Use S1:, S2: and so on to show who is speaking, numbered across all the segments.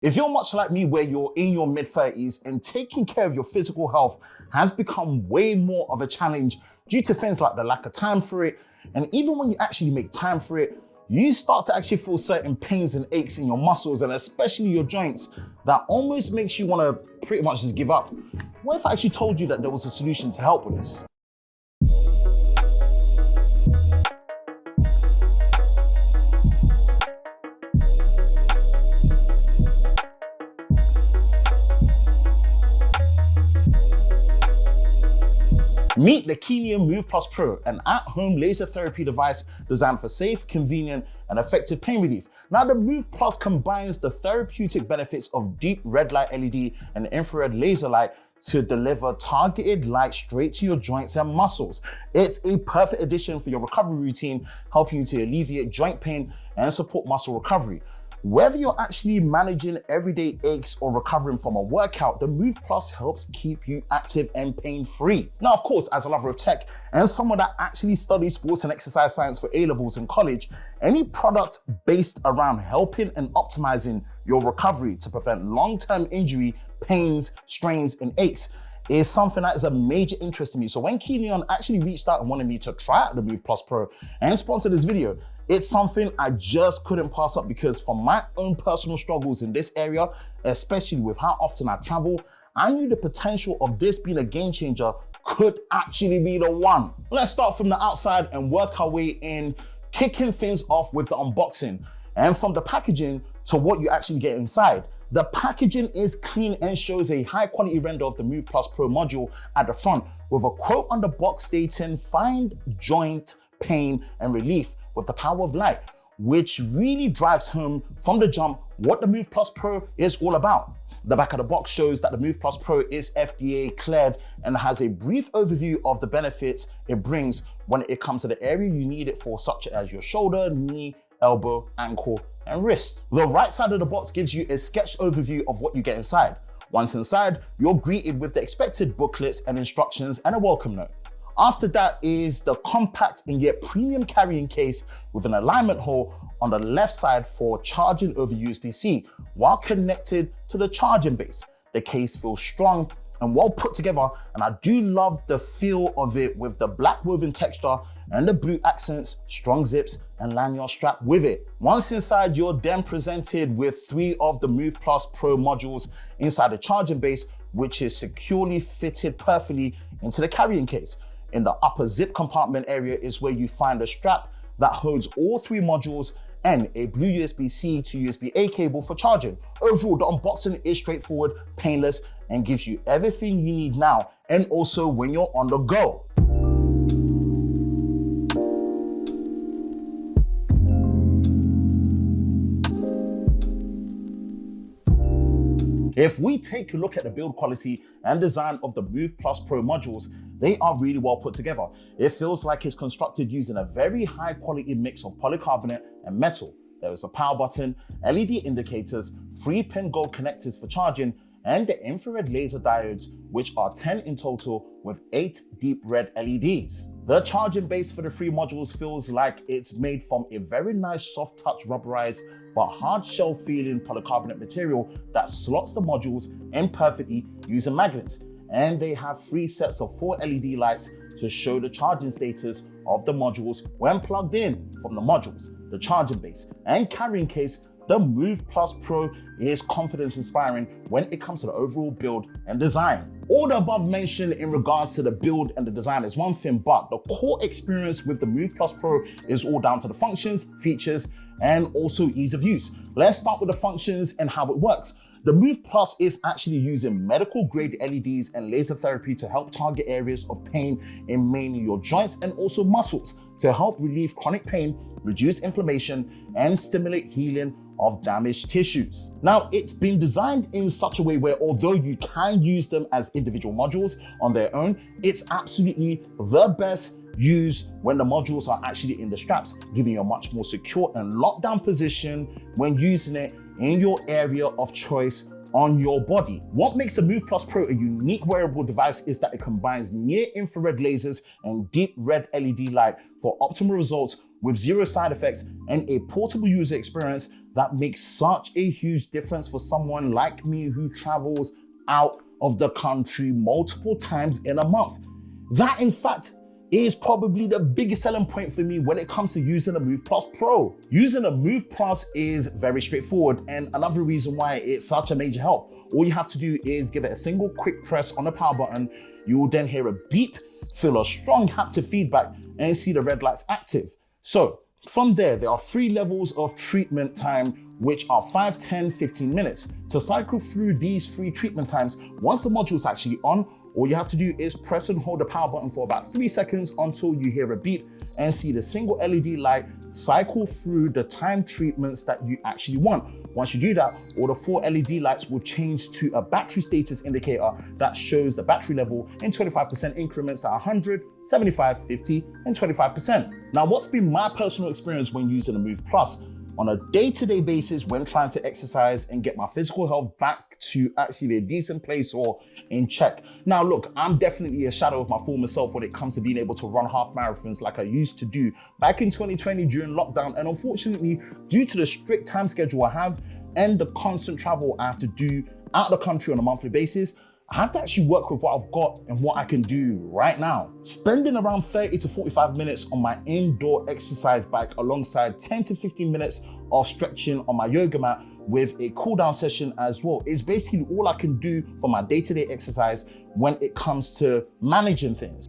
S1: If you're much like me where you're in your mid-30s and taking care of your physical health has become way more of a challenge due to things like the lack of time for it, and even when you actually make time for it, you start to actually feel certain pains and aches in your muscles and especially your joints that almost makes you want to pretty much just give up. What if I actually told you that there was a solution to help with this? Meet the Kineon MOVE Pro, an at-home laser therapy device designed for safe, convenient, and effective pain relief. Now, the MOVE Plus combines the therapeutic benefits of deep red light LED and infrared laser light to deliver targeted light straight to your joints and muscles. It's a perfect addition for your recovery routine, helping you to alleviate joint pain and support muscle recovery. Whether you're actually managing everyday aches or recovering from a workout, the MOVE Plus helps keep you active and pain-free. Now, of course, as a lover of tech and someone that actually studies sports and exercise science for A-levels in college, any product based around helping and optimizing your recovery to prevent long-term injury, pains, strains, and aches is something that is a major interest to me. So when Kineon actually reached out and wanted me to try out the MOVE Pro and sponsor this video, it's something I just couldn't pass up because from my own personal struggles in this area, especially with how often I travel, I knew the potential of this being a game changer could actually be the one. Let's start from the outside and work our way in, kicking things off with the unboxing. And from the packaging to what you actually get inside. The packaging is clean and shows a high quality render of the MOVE Pro module at the front with a quote on the box stating, "Find joint pain and relief with the power of light," which really drives home from the jump what the MOVE Pro is all about. The back of the box shows that the MOVE Pro is FDA cleared and has a brief overview of the benefits it brings when it comes to the area you need it for, such as your shoulder, knee, elbow, ankle, and wrist. The right side of the box gives you a sketched overview of what you get inside. Once inside, you're greeted with the expected booklets and instructions and a welcome note. After that is the compact and yet premium carrying case with an alignment hole on the left side for charging over USB-C while connected to the charging base. The case feels strong and well put together, and I do love the feel of it with the black woven texture and the blue accents, strong zips, and lanyard strap with it. Once inside, you're then presented with 3 of the MOVE Pro modules inside the charging base, which is securely fitted perfectly into the carrying case. In the upper zip compartment area is where you find a strap that holds all 3 modules and a blue USB-C to USB-A cable for charging. Overall, the unboxing is straightforward, painless, and gives you everything you need now and also when you're on the go. If we take a look at the build quality and design of the MOVE Pro modules, they are really well put together. It feels like it's constructed using a very high quality mix of polycarbonate and metal. There is a power button, LED indicators, 3-pin gold connectors for charging, and the infrared laser diodes, which are 10 in total with 8 deep red LEDs. The charging base for the 3 modules feels like it's made from a very nice soft touch rubberized but hard shell feeling polycarbonate material that slots the modules in perfectly using magnets. And they have 3 sets of 4 LED lights to show the charging status of the modules when plugged in from the modules, the charging base, and carrying case. The MOVE Pro is confidence inspiring when it comes to the overall build and design. All the above mentioned in regards to the build and the design is one thing, but the core experience with the MOVE Pro is all down to the functions, features, and also ease of use. Let's start with the functions and how it works. The MOVE Plus is actually using medical grade LEDs and laser therapy to help target areas of pain in mainly your joints and also muscles to help relieve chronic pain, reduce inflammation, and stimulate healing of damaged tissues. Now, it's been designed in such a way where although you can use them as individual modules on their own, it's absolutely the best use when the modules are actually in the straps, giving you a much more secure and locked down position when using it in your area of choice on your body. What makes the MOVE Pro a unique wearable device is that it combines near infrared lasers and deep red LED light for optimal results with zero side effects and a portable user experience that makes such a huge difference for someone like me who travels out of the country multiple times in a month. That, in fact, is probably the biggest selling point for me when it comes to using a Move Plus Pro. Using a Move Plus is very straightforward, and another reason why it's such a major help. All you have to do is give it a single quick press on the power button. You will then hear a beep, feel a strong haptic feedback, and see the red lights active. So from there are 3 levels of treatment time, which are 5, 10, 15 minutes. To cycle through these 3 treatment times, once the module is actually on, all you have to do is press and hold the power button for about 3 seconds until you hear a beep and see the single LED light cycle through the time treatments that you actually want. Once you do that, all the 4 LED lights will change to a battery status indicator that shows the battery level in 25% increments at 100, 75, 50, and 25%. Now, what's been my personal experience when using the Move Plus? On a day-to-day basis, when trying to exercise and get my physical health back to actually a decent place or in check. Now look, I'm definitely a shadow of my former self when it comes to being able to run half marathons like I used to do back in 2020 during lockdown. And unfortunately, due to the strict time schedule I have and the constant travel I have to do out of the country on a monthly basis, I have to actually work with what I've got and what I can do right now. Spending around 30 to 45 minutes on my indoor exercise bike alongside 10 to 15 minutes of stretching on my yoga mat with a cool down session as well is basically all I can do for my day-to-day exercise when it comes to managing things.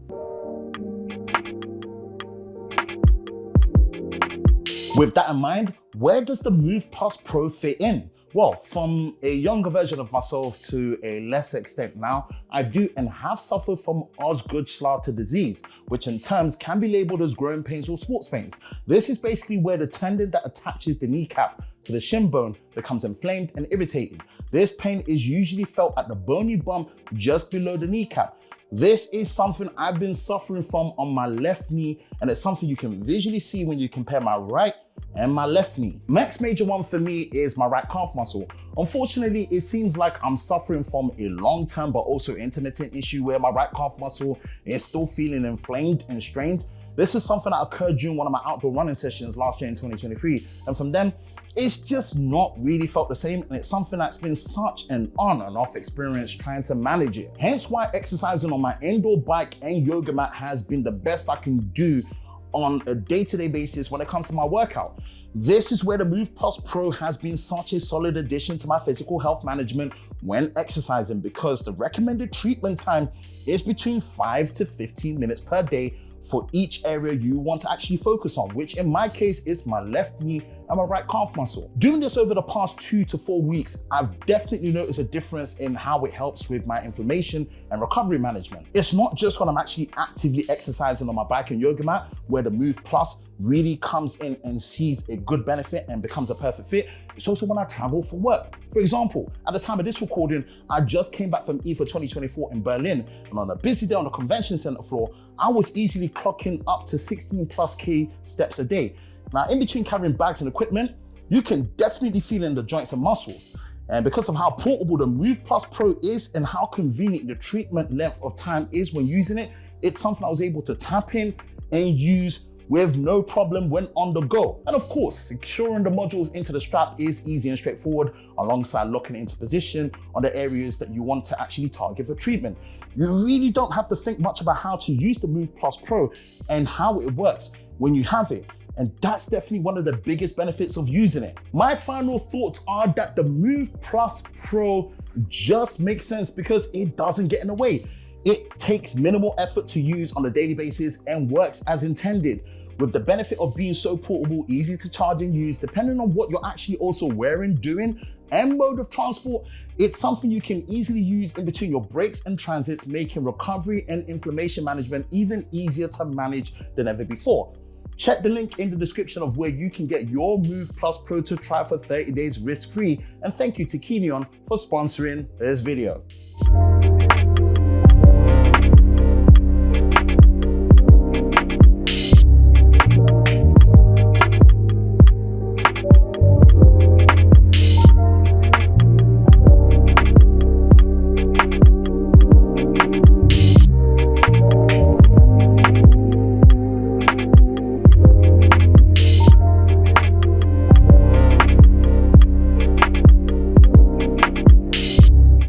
S1: With that in mind, where does the Move Plus Pro fit in? Well, from a younger version of myself to a lesser extent now, I do and have suffered from Osgood Schlatter Disease, which in terms can be labeled as growing pains or sports pains. This is basically where the tendon that attaches the kneecap to the shin bone becomes inflamed and irritated. This pain is usually felt at the bony bump just below the kneecap. This is something I've been suffering from on my left knee, and it's something you can visually see when you compare my right and my left knee. Next major one for me is my right calf muscle. Unfortunately, it seems like I'm suffering from a long-term but also intermittent issue where my right calf muscle is still feeling inflamed and strained. This is something that occurred during one of my outdoor running sessions last year in 2023. And from then, it's just not really felt the same. And it's something that's been such an on and off experience trying to manage it. Hence why exercising on my indoor bike and yoga mat has been the best I can do on a day-to-day basis when it comes to my workout. This is where the Move Plus Pro has been such a solid addition to my physical health management when exercising, because the recommended treatment time is between 5 to 15 minutes per day for each area you want to actually focus on, which in my case is my left knee and my right calf muscle. Doing this over the past 2 to 4 weeks, I've definitely noticed a difference in how it helps with my inflammation and recovery management. It's not just when I'm actually actively exercising on my bike and yoga mat where the Move Plus really comes in and sees a good benefit and becomes a perfect fit. It's also when I travel for work. For example, at the time of this recording, I just came back from IFA 2024 in Berlin, and on a busy day on the convention center floor, I was easily clocking up to 16+ K steps a day. Now, in between carrying bags and equipment, you can definitely feel in the joints and muscles. And because of how portable the Move Plus Pro is and how convenient the treatment length of time is when using it, it's something I was able to tap in and use with no problem when on the go. And of course, securing the modules into the strap is easy and straightforward, alongside locking it into position on the areas that you want to actually target for treatment. You really don't have to think much about how to use the Move Plus Pro and how it works when you have it. And that's definitely one of the biggest benefits of using it. My final thoughts are that the Move Plus Pro just makes sense because it doesn't get in the way. It takes minimal effort to use on a daily basis and works as intended, with the benefit of being so portable, easy to charge and use, depending on what you're actually also wearing, doing, and mode of transport. It's something you can easily use in between your breaks and transits, making recovery and inflammation management even easier to manage than ever before. Check the link in the description of where you can get your Move Plus Pro to try for 30 days risk-free. And thank you to Kineon for sponsoring this video.